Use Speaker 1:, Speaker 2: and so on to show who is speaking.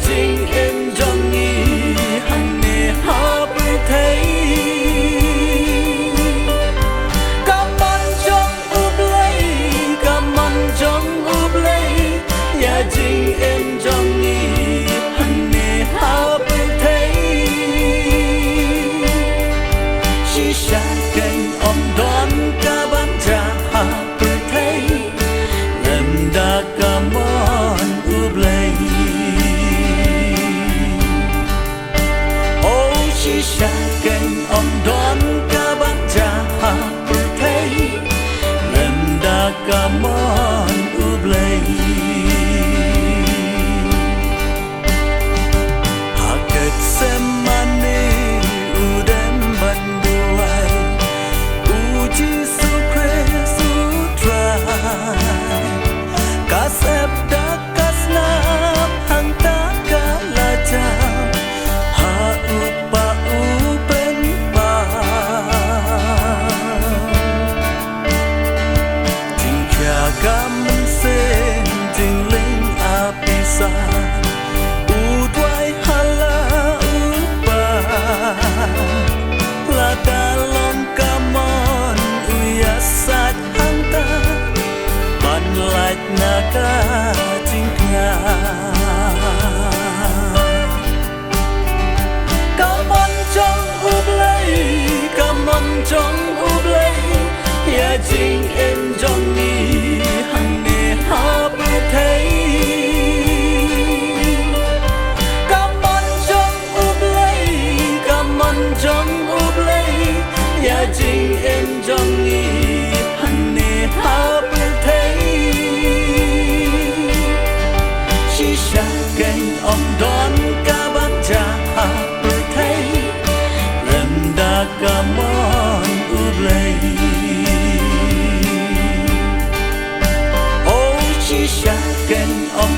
Speaker 1: chính em trong nghi hằng nề ha bư thấy cảm ơn trong úp lấy cảm ơn trong úp lấy nhà chính em trong nghi hằng nề ha bư thấy chỉ xa kênh om đón cả bám trà ha bư thấy lần đã cảm ơn úp lấy chỉ xa kênh om đón cả bám trà ha bư thấy lần đã cảm ơn úp lấy haket semane udem banduai uji sukre sutrai kasep da kasnap hanta kalaja ha upa upen pa ting kya gam sen ting ling apisa udwai hala upa la dalom kamon uyasat hanta ban lạch naga ting kya cảm ơn trong úp lấy cảm ơn trong úp lấy nhà chính em trong nghi hằng nề ha bư thấy cảm ơn trong úp lấy cảm ơn trong úp lấy nhà chính em trong nghi hằng nề ha bư thấy chỉ xa kênh om đón cả bám trà ha bư thấy lần đã cảm ơn úp lấy chỉ xa kênh om